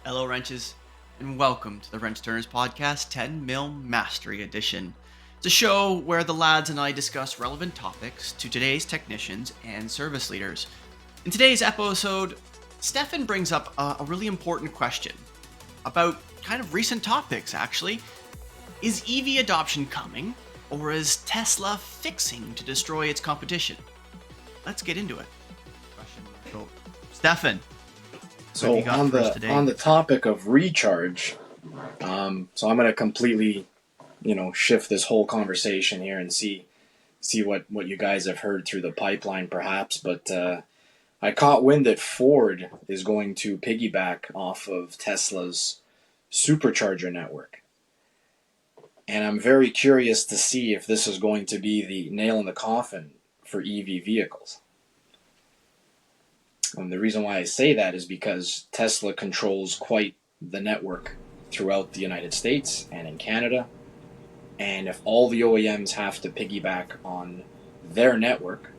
Hello, wrenches, and welcome to the Wrench Turners Podcast 10 Mill Mastery Edition. It's a show where the lads and I discuss relevant topics to today's technicians and service leaders. In today's episode, Stephan brings up a really important question about kind of recent topics, actually. Is EV adoption coming, or is Tesla fixing to destroy its competition? Let's get into it. Stephan. So on the topic of recharge, so I'm going to completely, shift this whole conversation here and see what you guys have heard through the pipeline, perhaps. But I caught wind that Ford is going to piggyback off of Tesla's supercharger network, and I'm very curious to see if this is going to be the nail in the coffin for EV vehicles. And the reason why I say that is because Tesla controls quite the network throughout the United States and in Canada. And if all the OEMs have to piggyback on their network,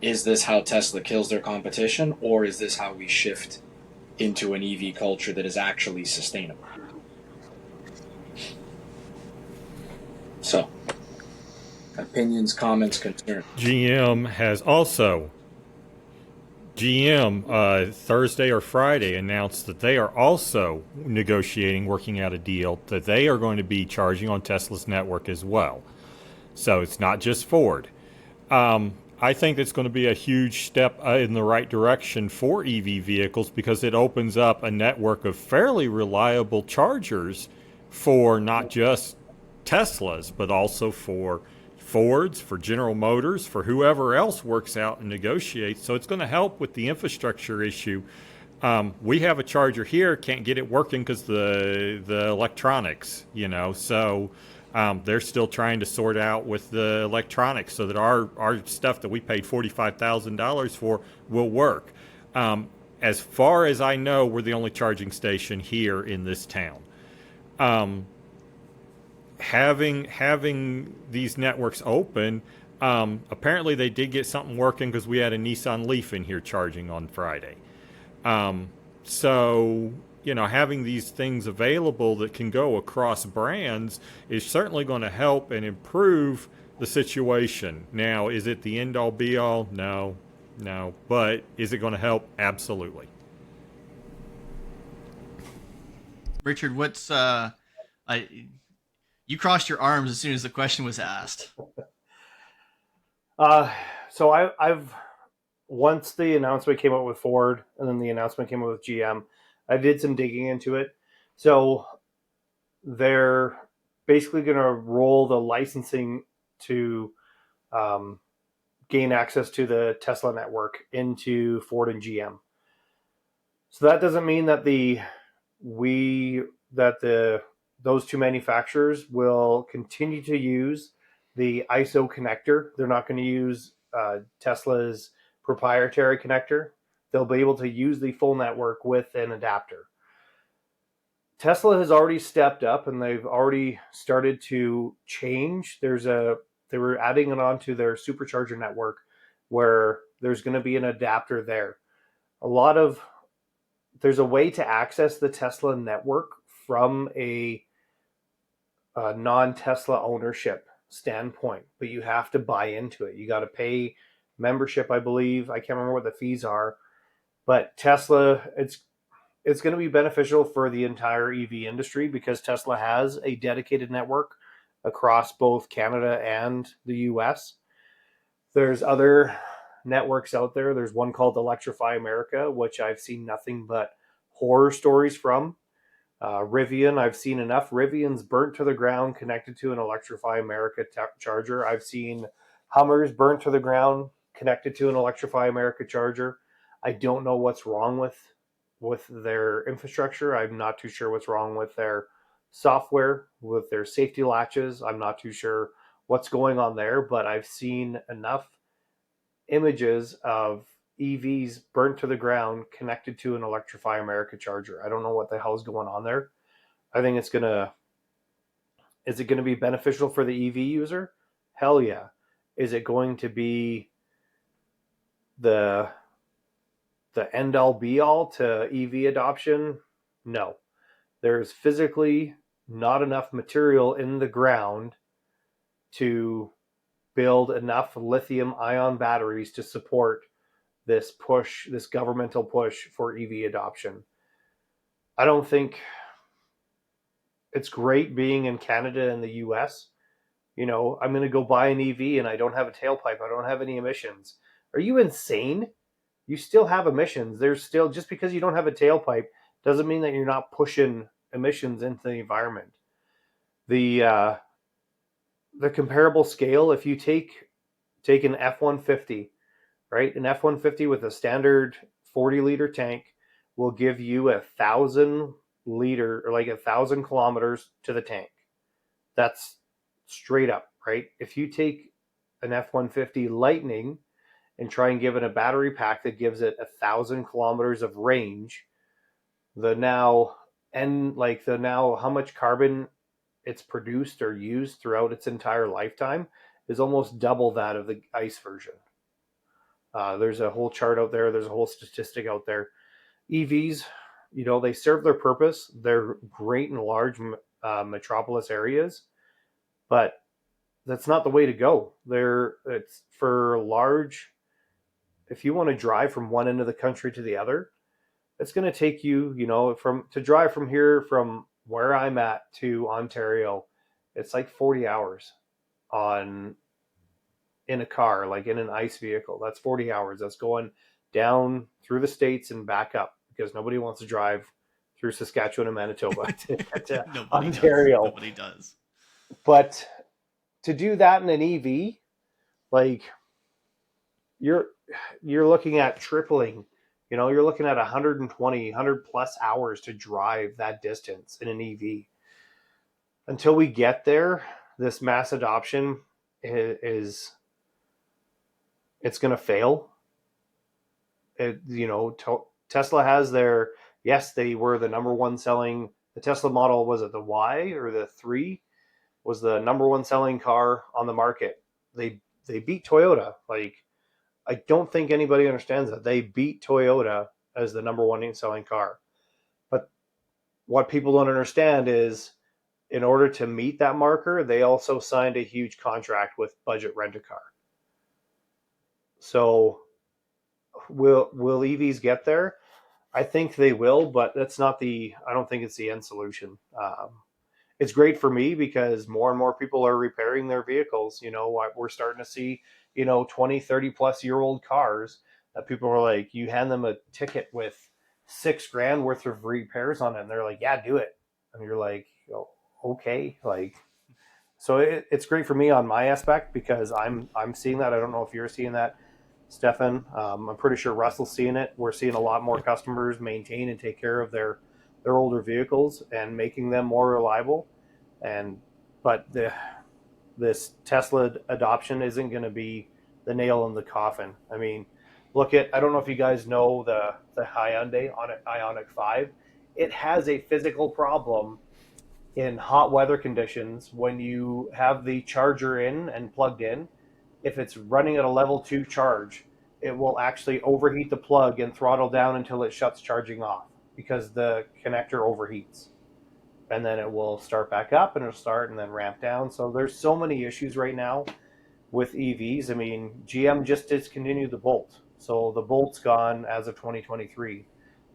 is this how Tesla kills their competition, or is this how we shift into an EV culture that is actually sustainable? So, opinions, comments, concerns. GM Thursday or Friday announced that they are also working out a deal that they are going to be charging on Tesla's network as well. So it's not just Ford. I think it's going to be a huge step in the right direction for EV vehicles because it opens up a network of fairly reliable chargers for not just Teslas, but also for Fords, for General Motors, for whoever else works out and negotiates. So it's going to help with the infrastructure issue. We have a charger here, can't get it working because the electronics, so they're still trying to sort out with the electronics so that our stuff that we paid $45,000 for will work. As far as I know, we're the only charging station here in this town. Having these networks open, apparently they did get something working because we had a Nissan Leaf in here charging on Friday. So having these things available that can go across brands is certainly going to help and improve the situation. Now, is it the end-all be-all? No. But is it going to help? Absolutely. Richard, what's you crossed your arms as soon as the question was asked. So I've once the announcement came out with Ford and then the announcement came out with GM, I did some digging into it. So they're basically going to roll the licensing to gain access to the Tesla network into Ford and GM. So that doesn't mean that those two manufacturers will continue to use the ISO connector. They're not going to use Tesla's proprietary connector. They'll be able to use the full network with an adapter. Tesla has already stepped up and they've already started to change. They were adding it onto their supercharger network where there's going to be an adapter there. There's a way to access the Tesla network from a non-Tesla ownership standpoint, but you have to buy into it. You got to pay membership, I believe. I can't remember what the fees are, but Tesla, it's going to be beneficial for the entire EV industry because Tesla has a dedicated network across both Canada and the US. There's other networks out there. There's one called Electrify America, which I've seen nothing but horror stories from. Rivian, I've seen enough Rivians burnt to the ground connected to an Electrify America charger. I've seen Hummers burnt to the ground connected to an Electrify America charger. I don't know what's wrong with their infrastructure. I'm not too sure what's wrong with their software, with their safety latches. I'm not too sure what's going on there, but I've seen enough images of EVs burnt to the ground connected to an Electrify America charger. I don't know what the hell's going on there. I think is it going to be beneficial for the EV user? Hell yeah. Is it going to be the end all be all to EV adoption? No. There's physically not enough material in the ground to build enough lithium ion batteries to support this push, this governmental push for EV adoption. I don't think it's great being in Canada and the US. I'm going to go buy an EV and I don't have a tailpipe. I don't have any emissions. Are you insane? You still have emissions. There's still, just because you don't have a tailpipe doesn't mean that you're not pushing emissions into the environment. The comparable scale, if you take an F-150, right? An F-150 with a standard 40-liter tank will give you 1,000 liter, or like 1,000 kilometers to the tank. That's straight up, right? If you take an F-150 Lightning and try and give it a battery pack that gives it 1,000 kilometers of range, how much carbon it's produced or used throughout its entire lifetime is almost double that of the ICE version. There's a whole chart out there. There's a whole statistic out there. EVs, they serve their purpose. They're great in large metropolis areas, but that's not the way to go. It's for large. If you want to drive from one end of the country to the other, it's going to take you, to drive from here, from where I'm at to Ontario, it's like 40 hours in a car, like in an ICE vehicle. That's 40 hours. That's going down through the States and back up, because nobody wants to drive through Saskatchewan and Manitoba to Ontario. Nobody does. But to do that in an EV, like you're looking at tripling. You're looking at 100 plus hours to drive that distance in an EV. Until we get there, this mass adoption it's going to fail. Tesla has they were the number one selling, the Tesla model, was it the Y or the 3, was the number one selling car on the market. They beat Toyota. Like, I don't think anybody understands that. They beat Toyota as the number one selling car. But what people don't understand is, in order to meet that marker, they also signed a huge contract with Budget Rent-A-Car. So will EVs get there? I think they will, but I don't think it's the end solution. It's great for me because more and more people are repairing their vehicles. We're starting to see, 20, 30 plus year old cars that people are like, you hand them a ticket with $6,000 worth of repairs on it, and they're like, yeah, do it. And you're like, oh, okay. So it's great for me on my aspect, because I'm seeing that. I don't know if you're seeing that, Stephan. I'm pretty sure Russell's seeing it. We're seeing a lot more customers maintain and take care of their older vehicles and making them more reliable. But this Tesla adoption isn't going to be the nail in the coffin. I mean, I don't know if you guys know the Hyundai Ioniq 5. It has a physical problem in hot weather conditions. When you have the charger in and plugged in, if it's running at a level 2 charge, it will actually overheat the plug and throttle down until it shuts charging off, because the connector overheats. And then it will start back up, and it'll start and then ramp down. So there's so many issues right now with EVs. I mean, GM just discontinued the Bolt. So the Bolt's gone as of 2023.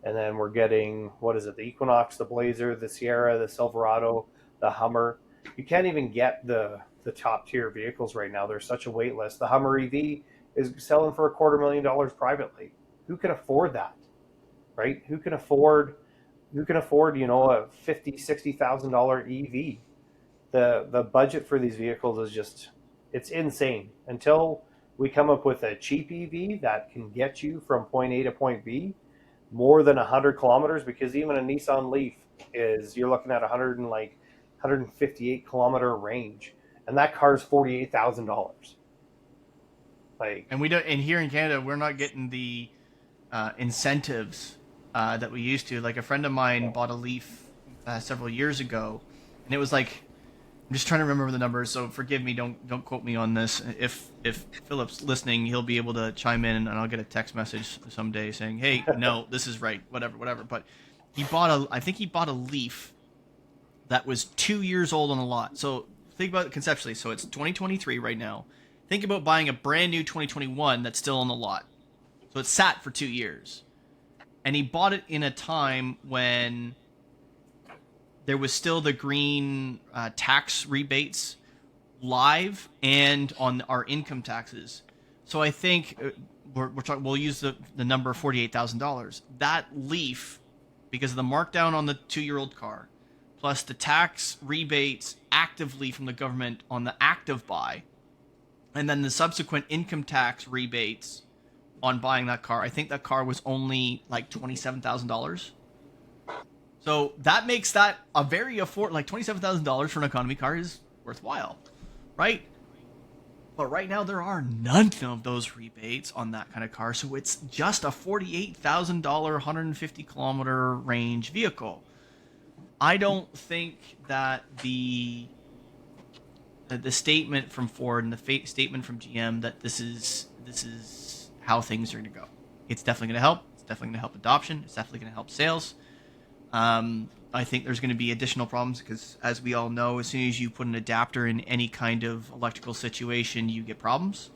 And then we're getting, the Equinox, the Blazer, the Sierra, the Silverado, the Hummer. You can't even get the top tier vehicles right now. There's such a wait list. The Hummer EV is selling for $250,000 privately. Who can afford that, right? Who can afford a $50,000-$60,000 EV? The budget for these vehicles is it's insane. Until we come up with a cheap EV that can get you from point A to point B more than 100 kilometers, because even a Nissan Leaf you're looking at 158 kilometer range, and that car's $48,000. And we don't. And here in Canada, we're not getting the incentives that we used to. Like, a friend of mine bought a Leaf several years ago, and it was like, I'm just trying to remember the numbers, so forgive me, don't quote me on this. If Philip's listening, he'll be able to chime in, and I'll get a text message someday saying, hey, no, this is right, whatever. But I think he bought a Leaf that was 2 years old on the lot. So think about it conceptually. So it's 2023 right now. Think about buying a brand new 2021 that's still on the lot. So it's sat for 2 years. And he bought it in a time when there was still the green tax rebates live and on our income taxes. So I think we'll use the number $48,000. That Leaf, because of the markdown on the 2-year-old car, plus the tax rebates actively from the government on the active buy, and then the subsequent income tax rebates on buying that car, I think that car was only like $27,000. So that makes that a very affordable, like $27,000 for an economy car is worthwhile, right? But right now there are none of those rebates on that kind of car, so it's just a $48,000 150 kilometer range vehicle. I don't think that the statement from Ford and the statement from GM that this is how things are going to go. It's definitely going to help. It's definitely going to help adoption. It's definitely going to help sales. I think there's going to be additional problems because, as we all know, as soon as you put an adapter in any kind of electrical situation, you get problems.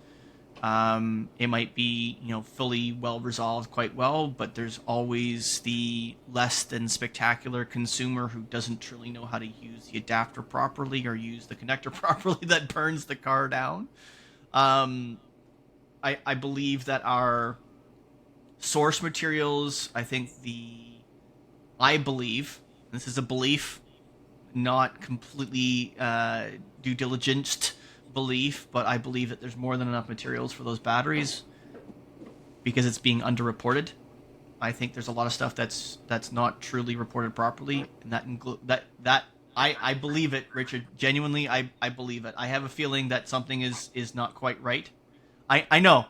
It might be, fully well resolved quite well, but there's always the less than spectacular consumer who doesn't truly know how to use the adapter properly or use the connector properly that burns the car down. I believe that our source materials, I believe, this is a belief, not completely due diligenced belief, but I believe that there's more than enough materials for those batteries because it's being underreported. I think there's a lot of stuff that's not truly reported properly, and I believe it, Richard. Genuinely, I believe it. I have a feeling that something is not quite right. I know.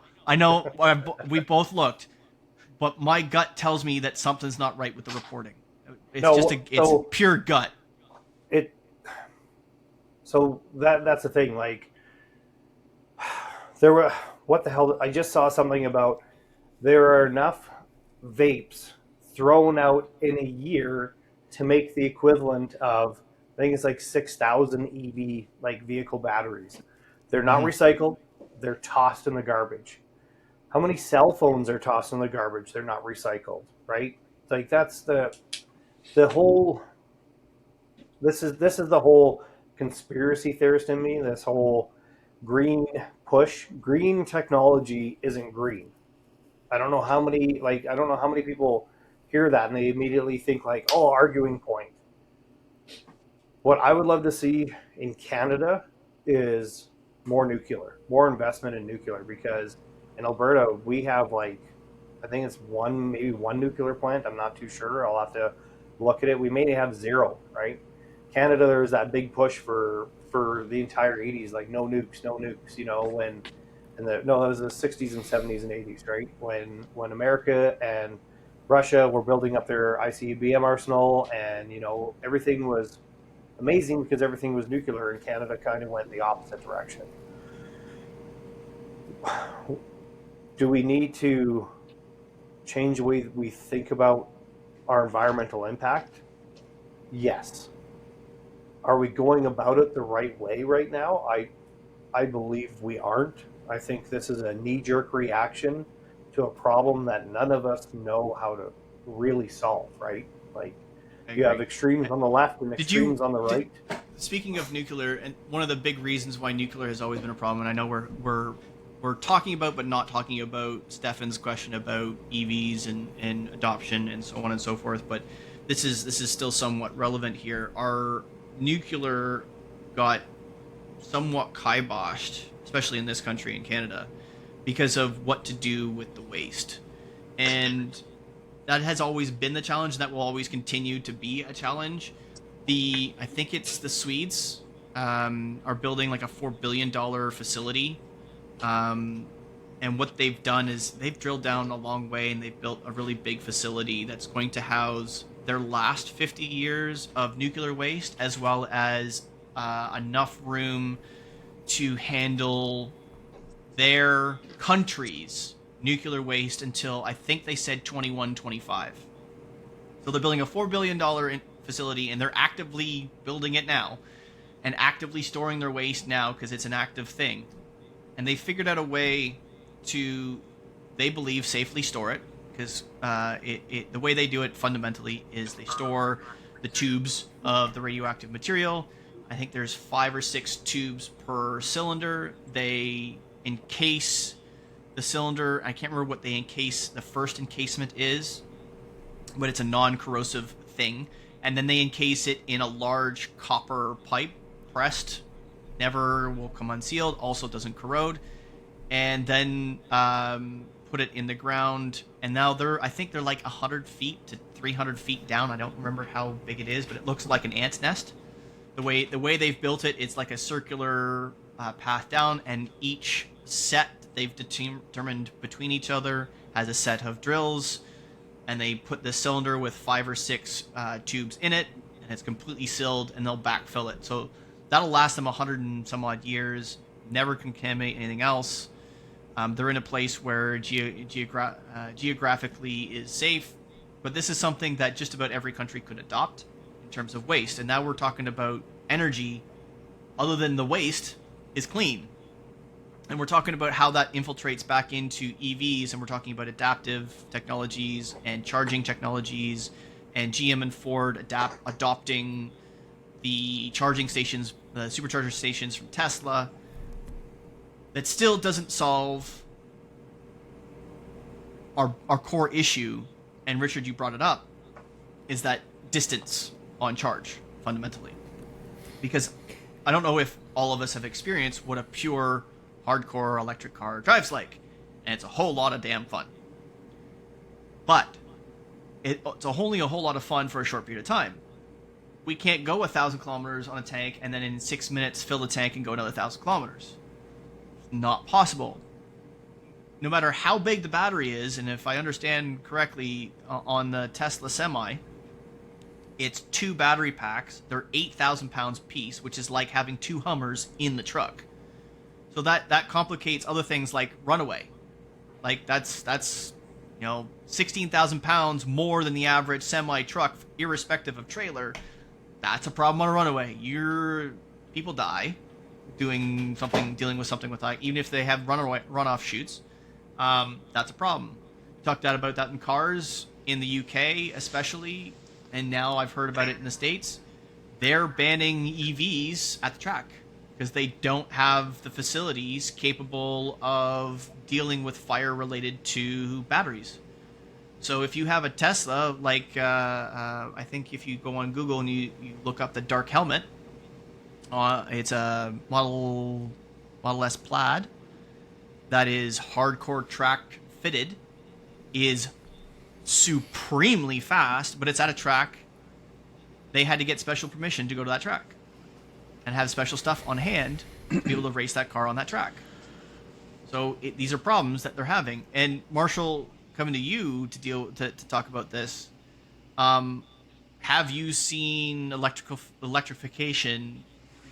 We both looked, but my gut tells me that something's not right with the reporting. It's pure gut. So that's the thing. Like, what the hell? I just saw something about there are enough vapes thrown out in a year to make the equivalent of, I think it's like 6,000 EV like vehicle batteries. They're not recycled. They're tossed in the garbage. How many cell phones are tossed in the garbage? They're not recycled, right? Like that's the whole. This is the whole conspiracy theorist in me. This whole green push. Green technology isn't green. I don't know how many people hear that and they immediately think like, oh, arguing point. What I would love to see in Canada is more nuclear, more investment in nuclear, because in Alberta we have I think it's maybe one nuclear plant. I'm not too sure. I'll have to look at it. We may have zero, right? Canada, there was that big push for the entire 80s, like no nukes, that was the 60s and 70s and 80s, right? When America and Russia were building up their ICBM arsenal, and everything was amazing because everything was nuclear, and Canada kind of went the opposite direction. Do we need to change the way we think about our environmental impact? Yes. Are we going about it the right way right now? I believe we aren't. I think this is a knee-jerk reaction to a problem that none of us know how to really solve, right? Like, you have extremes on the left and extremes on the right. Speaking of nuclear, and one of the big reasons why nuclear has always been a problem, and I know we're talking about but not talking about Stephan's question about EVs and adoption and so on and so forth, but this is still somewhat relevant here. Our nuclear got somewhat kiboshed, especially in this country, in Canada, because of what to do with the waste. And that has always been the challenge, and that will always continue to be a challenge. I think it's the Swedes are building like a $4 billion facility. And what they've done is they've drilled down a long way, and they've built a really big facility that's going to house their last 50 years of nuclear waste, as well as enough room to handle their country's nuclear waste until, I think they said 21, 25. So they're building a $4 billion facility, and they're actively building it now and actively storing their waste now because it's an active thing. And they figured out a way to, they believe, safely store it, because the way they do it fundamentally is they store the tubes of the radioactive material. I think there's 5 or 6 tubes per cylinder. They encase the cylinder. I can't remember what they encase, the first encasement is, but it's a non-corrosive thing. And then they encase it in a large copper pipe, pressed, never will come unsealed, also doesn't corrode. And then put it in the ground. And now I think they're like 100 feet to 300 feet down. I don't remember how big it is, but it looks like an ant's nest. The way they've built it, it's like a circular path down, and each set they've determined between each other has a set of drills, and they put the cylinder with 5 or 6 tubes in it, and it's completely sealed, and they'll backfill it. So that'll last them 100 and some odd years, never contaminate anything else. They're in a place where geographically is safe, but this is something that just about every country could adopt in terms of waste. And now we're talking about energy other than the waste is clean. And we're talking about how that infiltrates back into EVs, and we're talking about adaptive technologies and charging technologies, and GM and Ford adopting the charging stations, the supercharger stations from Tesla. That still doesn't solve our core issue, and Richard, you brought it up, is that distance on charge, fundamentally. Because I don't know if all of us have experienced what a pure hardcore electric car drives like, and it's a whole lot of damn fun. But it's only a whole lot of fun for a short period of time. We can't go 1,000 kilometers on a tank and then in 6 minutes fill the tank and go another 1,000 kilometers. Not possible. No matter how big the battery is, and if I understand correctly, on the Tesla Semi, it's 2 battery packs. They're 8,000 pounds piece, which is like having 2 Hummers in the truck. So that complicates other things like runaway. Like that's 16,000 pounds more than the average semi truck, irrespective of trailer. That's a problem on a runaway. People die dealing with something with that, even if they have runoff chutes. That's a problem. We talked about that in cars in the UK especially, and now I've heard about it in the States. They're banning EVs at the track because they don't have the facilities capable of dealing with fire related to batteries. So if you have a Tesla, like I think if you go on Google and you look up the dark helmet, it's a Model S Plaid that is hardcore track fitted, is supremely fast, but it's at a track. They had to get special permission to go to that track and have special stuff on hand to be able to race that car on that track. So these are problems that they're having. And Marshall, coming to you to talk about this, have you seen electrification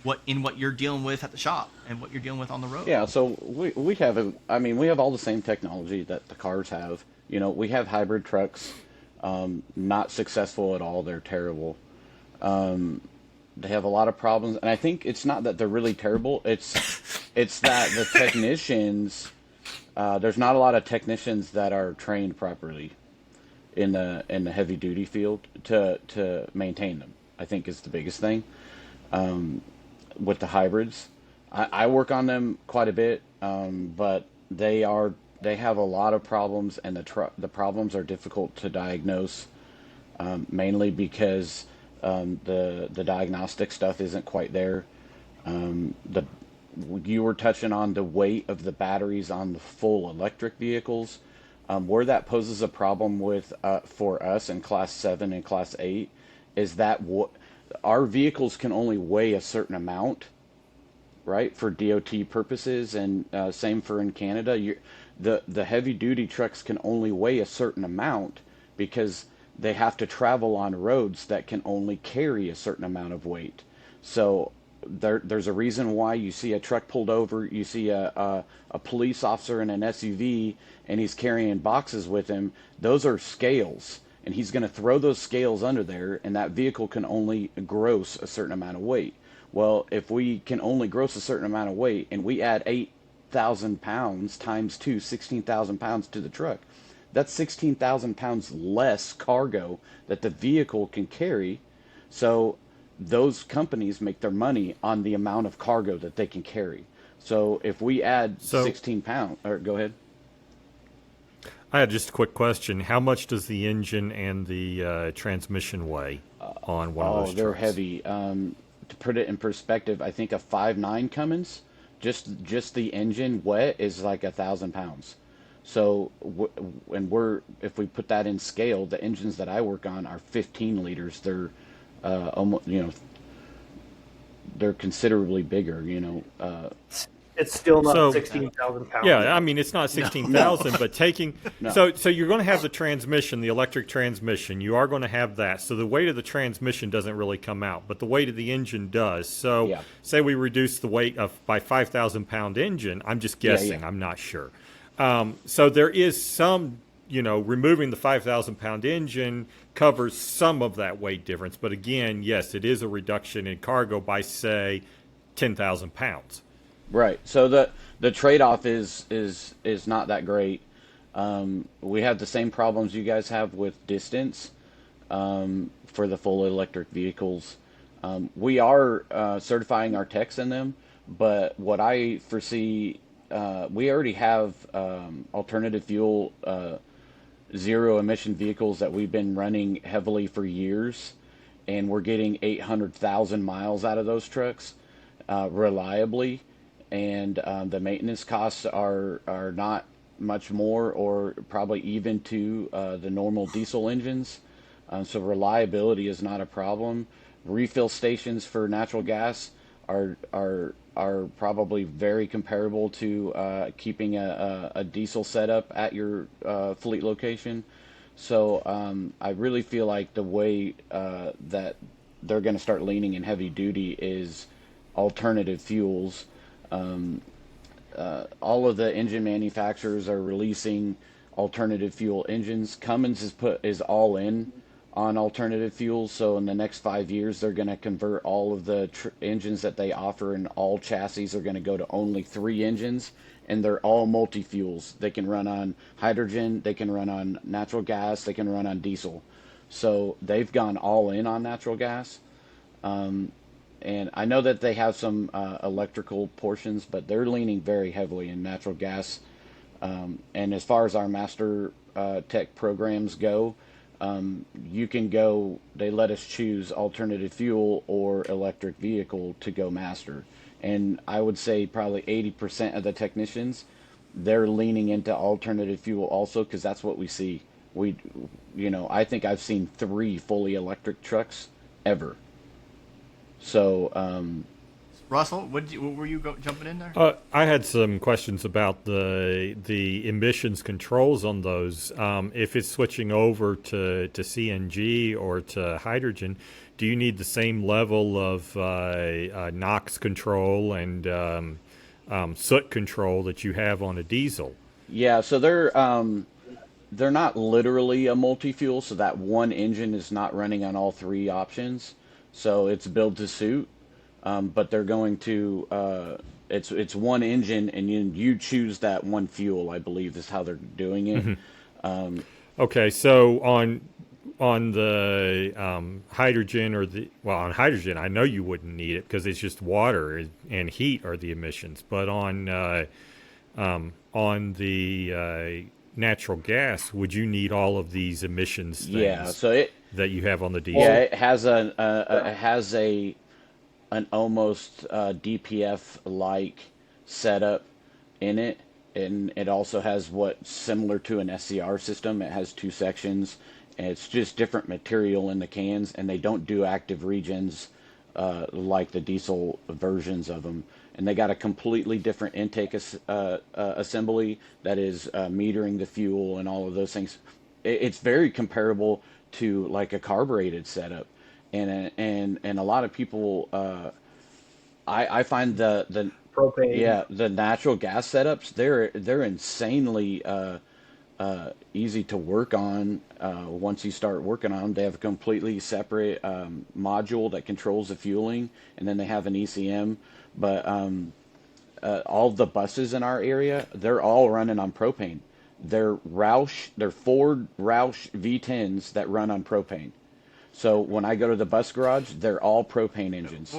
what you're dealing with at the shop and what you're dealing with on the road? Yeah, so we have all the same technology that the cars have. We have hybrid trucks, not successful at all. They're terrible. They have a lot of problems, and I think it's not that they're really terrible. It's that the technicians, there's not a lot of technicians that are trained properly in the heavy duty field to maintain them. I think is the biggest thing. With the hybrids, I work on them quite a bit, but they have a lot of problems, and the problems are difficult to diagnose, mainly because the diagnostic stuff isn't quite there. You were touching on the weight of the batteries on the full electric vehicles. Where that poses a problem for us in Class 7 and Class 8 is that our vehicles can only weigh a certain amount, right, for DOT purposes, and same for in Canada. The heavy-duty trucks can only weigh a certain amount because they have to travel on roads that can only carry a certain amount of weight. So there's a reason why you see a truck pulled over, you see a police officer in an SUV, and he's carrying boxes with him. Those are scales, and he's going to throw those scales under there, and that vehicle can only gross a certain amount of weight. Well, if we can only gross a certain amount of weight, and we add 8,000 pounds times 2, 16,000 pounds to the truck, that's 16,000 pounds less cargo that the vehicle can carry. So those companies make their money on the amount of cargo that they can carry. So if we add 16 pounds, or go ahead. I had just a quick question. How much does the engine and the transmission weigh on one of those trucks? Oh, they're heavy. To put it in perspective, I think a 5.9 Cummins, just the engine wet is like 1,000 pounds. So, if we put that in scale, the engines that I work on are 15 liters. They're almost, they're considerably bigger. It's still not 16,000 pounds. Yeah, I mean, it's not 16,000, no. But taking... No. So you're going to have the transmission, the electric transmission. You are going to have that. So the weight of the transmission doesn't really come out, but the weight of the engine does. So say we reduce the weight by 5,000-pound engine. I'm just guessing. I'm not sure. So there is some, removing the 5,000-pound engine covers some of that weight difference. But again, yes, it is a reduction in cargo by, say, 10,000 pounds. Right. So the trade-off is not that great. We have the same problems you guys have with distance for the full electric vehicles. We are certifying our techs in them, but what I foresee, we already have alternative fuel zero emission vehicles that we've been running heavily for years, and we're getting 800,000 miles out of those trucks reliably. And the maintenance costs are not much more, or probably even to the normal diesel engines. So reliability is not a problem. Refill stations for natural gas are probably very comparable to keeping a diesel setup at your fleet location. So I really feel like the way that they're going to start leaning in heavy duty is alternative fuels. All of the engine manufacturers are releasing alternative fuel engines. Cummins is all in on alternative fuels, so in the next 5 years they're going to convert all of the engines that they offer, and all chassis are going to go to only 3 engines, and they're all multi-fuels. They can run on hydrogen, they can run on natural gas, they can run on diesel. So they've gone all in on natural gas. And I know that they have some electrical portions, but they're leaning very heavily in natural gas. And as far as our master tech programs go, you can go, they let us choose alternative fuel or electric vehicle to go master. And I would say probably 80% of the technicians, they're leaning into alternative fuel also, because that's what we see. I think I've seen 3 fully electric trucks ever. So, Russell, what were you jumping in there? I had some questions about the emissions controls on those. If it's switching over to CNG or to hydrogen, do you need the same level of NOx control and soot control that you have on a diesel? Yeah, so they're not literally a multi-fuel, so that one engine is not running on all 3 options. So it's build to suit, but they're going to it's one engine, and you choose that one fuel, I believe, is how they're doing it. Mm-hmm. Okay, so on the hydrogen on hydrogen, I know you wouldn't need it because it's just water and heat are the emissions. But on the natural gas, would you need all of these emissions things? Yeah, so that you have on the diesel. Yeah, it has an almost DPF like setup in it, and it also has what's similar to an SCR system. It has 2 sections, and it's just different material in the cans, and they don't do active regens like the diesel versions of them. And they got a completely different intake assembly that is metering the fuel and all of those things. It's very comparable to like a carbureted setup, and a lot of people, I find the propane, the natural gas setups, they're insanely easy to work on. Once you start working on them, they have a completely separate module that controls the fueling, and then they have an ECM. But all the buses in our area, they're all running on propane. They're Ford Roush V10s that run on propane. So when I go to the bus garage, they're all propane engines.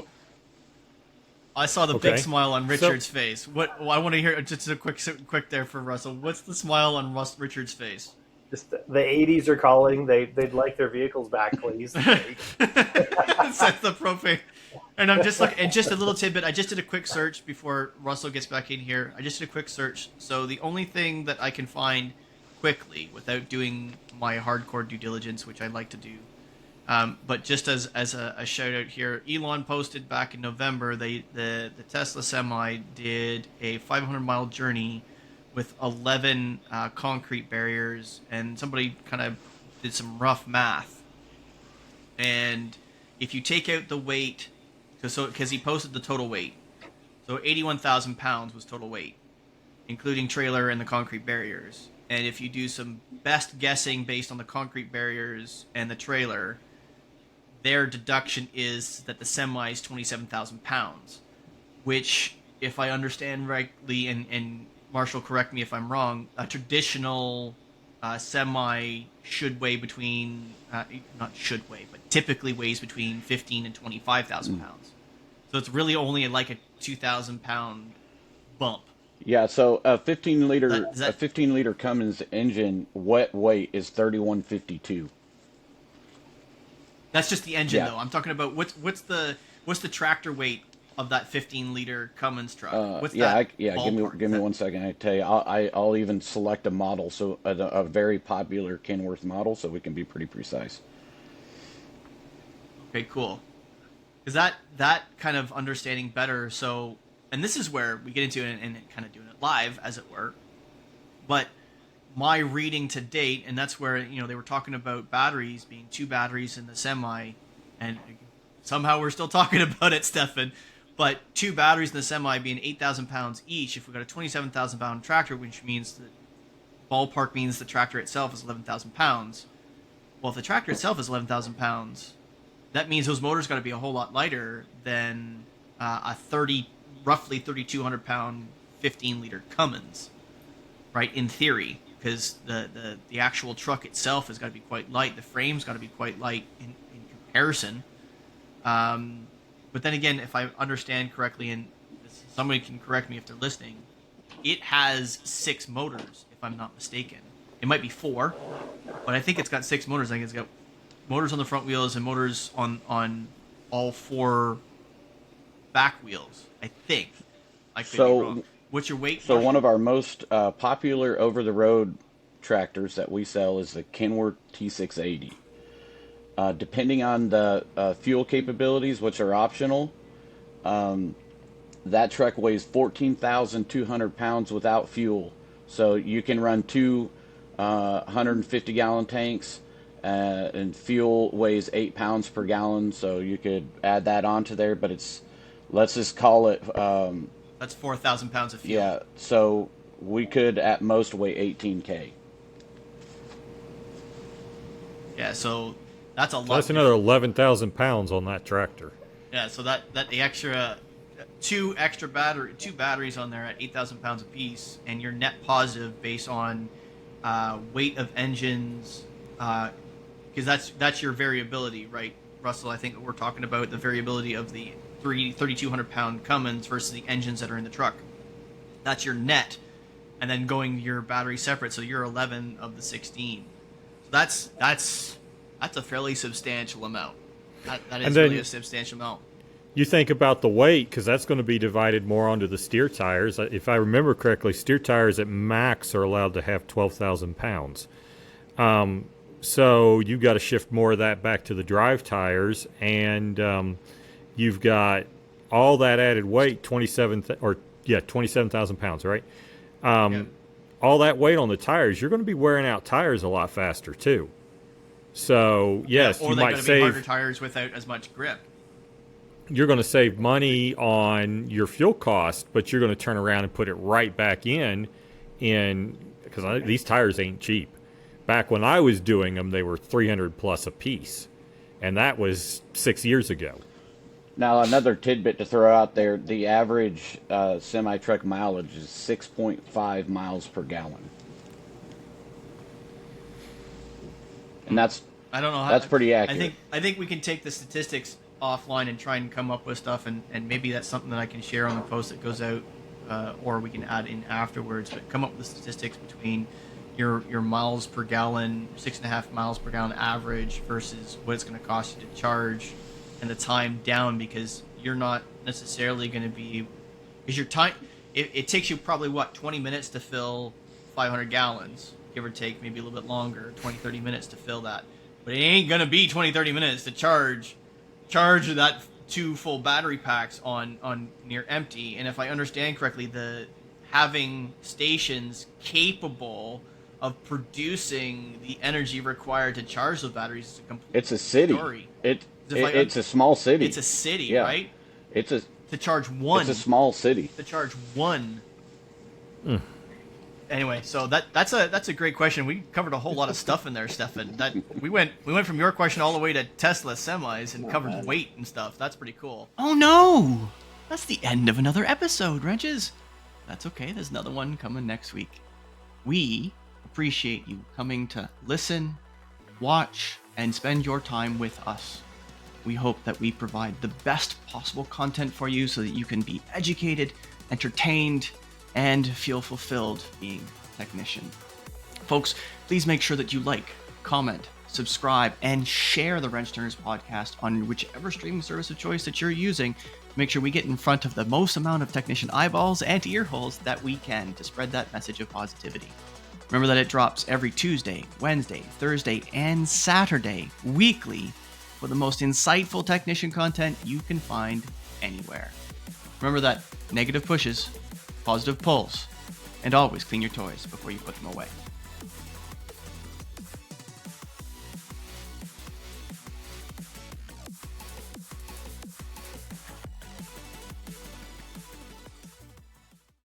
I saw the big smile on Richard's face. What? Well, I want to hear just a quick there for Russell. What's the smile on Richard's face? Just the 80s are calling. They'd like their vehicles back, please. That's the propane. And I'm just and just a little tidbit. I just did a quick search before Russell gets back in here. I just did a quick search. So the only thing that I can find quickly without doing my hardcore due diligence, which I like to do, but just as a shout out here, Elon posted back in November, the Tesla Semi did a 500-mile journey with 11 concrete barriers, and somebody kind of did some rough math. And if you take out the weight, because he posted the total weight, so 81,000 pounds was total weight, including trailer and the concrete barriers. And if you do some best guessing based on the concrete barriers and the trailer, their deduction is that the semi is 27,000 pounds, which, if I understand rightly, and Marshall, correct me if I'm wrong, a traditional semi should weigh between, not should weigh, but typically weighs between 15 and 25,000 pounds. So it's really only like a 2,000 pound bump. Yeah, so a 15 liter Cummins engine wet weight is 3152. That's just the engine, though. I'm talking about what's the tractor weight of that 15-liter Cummins truck? What's that? Give me 1 second. I tell you, I'll even select a model, so a very popular Kenworth model, so we can be pretty precise. Okay, cool. Because that kind of understanding better. So, and this is where we get into it and kind of doing it live, as it were. But my reading to date, and that's where, they were talking about batteries being 2 batteries in the semi, and somehow we're still talking about it, Stephan. But 2 batteries in the semi being 8,000 pounds each, if we've got a 27,000 pound tractor, which means the ballpark means the tractor itself is 11,000 pounds. Well, if the tractor itself is 11,000 pounds, that means those motors got to be a whole lot lighter than a roughly 3,200 pound 15-liter Cummins, right? In theory, because the actual truck itself has got to be quite light. The frame's got to be quite light in comparison. But then again, if I understand correctly, and somebody can correct me if they're listening, it has 6 motors, if I'm not mistaken. It might be 4, but I think it's got 6 motors. I think it's got motors on the front wheels and motors on all 4 back wheels, I think. I could be wrong. What's your weight? So one of our most popular over-the-road tractors that we sell is the Kenworth T680. Depending on the fuel capabilities, which are optional, that truck weighs 14,200 pounds without fuel. So you can run 2 150-gallon tanks, and fuel weighs 8 pounds per gallon. So you could add that onto there, but let's just call it... that's 4,000 pounds of fuel. Yeah, so we could at most weigh 18K. Yeah, so that's a lot. So that's another 11,000 pounds on that tractor. Yeah, so that the extra two batteries on there at 8,000 pounds apiece, and you're net positive based on weight of engines, because that's your variability, right, Russell? I think we're talking about the variability of the 3,200 pound Cummins versus the engines that are in the truck. That's your net, and then going your battery separate, so you're 11 of the 16. So that's a fairly substantial amount. That is really a substantial amount. You think about the weight, because that's going to be divided more onto the steer tires. If I remember correctly, steer tires at max are allowed to have 12,000 pounds. So you've got to shift more of that back to the drive tires, and you've got all that added weight, 27,000 pounds, right? All that weight on the tires, you're going to be wearing out tires a lot faster too. So yes, or you might be save harder tires without as much grip. You're going to save money on your fuel cost, but you're going to turn around and put it right back in because these tires ain't cheap. Back when I was doing them, they were 300 plus a piece, and that was 6 years ago. Now, another tidbit to throw out there, the average semi-truck mileage is 6.5 miles per gallon. And that's pretty accurate. I think we can take the statistics offline and try and come up with stuff, and maybe that's something that I can share on the post that goes out, or we can add in afterwards. But come up with the statistics between your miles per gallon, 6.5 miles per gallon average versus what it's going to cost you to charge, and the time down, because you're not necessarily going to be, because your time, it takes you probably 20 minutes to fill 500 gallons, give or take, maybe a little bit longer, 20-30 minutes to fill that, but it ain't going to be 20-30 minutes to charge that 2 full battery packs on near empty. And if I understand correctly, the having stations capable of producing the energy required to charge those batteries is a complete It's a city. Story. It's a small city. It's a city, yeah. right? To charge one. It's a small city. To charge one. Anyway, so that's a great question. We covered a whole lot of stuff in there, Stephan. That we went from your question all the way to Tesla semis and covered weight and stuff. That's pretty cool. Oh no, that's the end of another episode, Wrenches. That's okay. There's another one coming next week. We appreciate you coming to listen, watch, and spend your time with us. We hope that we provide the best possible content for you so that you can be educated, entertained, and feel fulfilled being a technician. Folks, please make sure that you like, comment, subscribe, and share the Wrench Turners podcast on whichever streaming service of choice that you're using. Make sure we get in front of the most amount of technician eyeballs and ear holes that we can to spread that message of positivity. Remember that it drops every Tuesday, Wednesday, Thursday, and Saturday weekly for the most insightful technician content you can find anywhere. Remember that negative pushes, positive pulls, and always clean your toys before you put them away.